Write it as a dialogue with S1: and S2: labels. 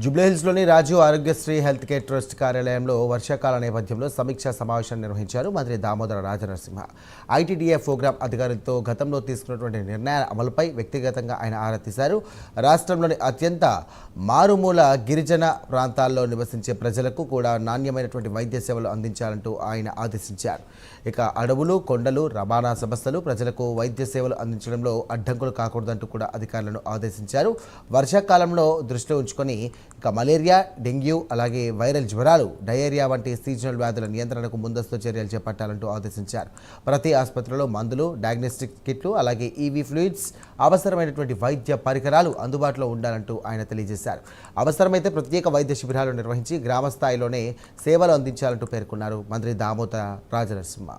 S1: జూబ్లీహిల్స్లోని Rajiv Aarogyasri health care trust కార్యాలయంలో వర్షాకాల నేపథ్యంలో సమీక్షా సమావేశం నిర్వహించారు మంత్రి దామోదర రాజనరసింహ. ఐటీడీఏ ప్రోగ్రాం అధికారులతో గతంలో తీసుకున్నటువంటి నిర్ణయాల అమలుపై వ్యక్తిగతంగా ఆయన ఆరా తీశారు. రాష్ట్రంలోని అత్యంత మారుమూల గిరిజన ప్రాంతాల్లో నివసించే ప్రజలకు కూడా నాణ్యమైనటువంటి వైద్య సేవలు అందించాలంటూ ఆయన ఆదేశించారు. ఇక అడవులు, కొండలు, రవాణా సమస్యలు ప్రజలకు వైద్య సేవలు అందించడంలో అడ్డంకులు కాకూడదంటూ కూడా అధికారులను ఆదేశించారు. వర్షాకాలంలో దృష్టిలో ఉంచుకొని ఇక మలేరియా, డెంగ్యూ, అలాగే వైరల్ జ్వరాలు, డయేరియా వంటి సీజనల్ వ్యాధుల నియంత్రణకు ముందస్తు చర్యలు చేపట్టాలంటూ ఆదేశించారు. ప్రతి ఆసుపత్రిలో మందులు, డయాగ్నోస్టిక్ కిట్లు, అలాగే ఈవీ ఫ్లూయిడ్స్, అవసరమైనటువంటి వైద్య పరికరాలు అందుబాటులో ఉండాలంటూ ఆయన తెలియజేశారు. అవసరమైతే ప్రత్యేక వైద్య శిబిరాలు నిర్వహించి గ్రామ స్థాయిలోనే సేవలు అందించాలంటూ పేర్కొన్నారు మంత్రి దామోదర రాజనరసింహ.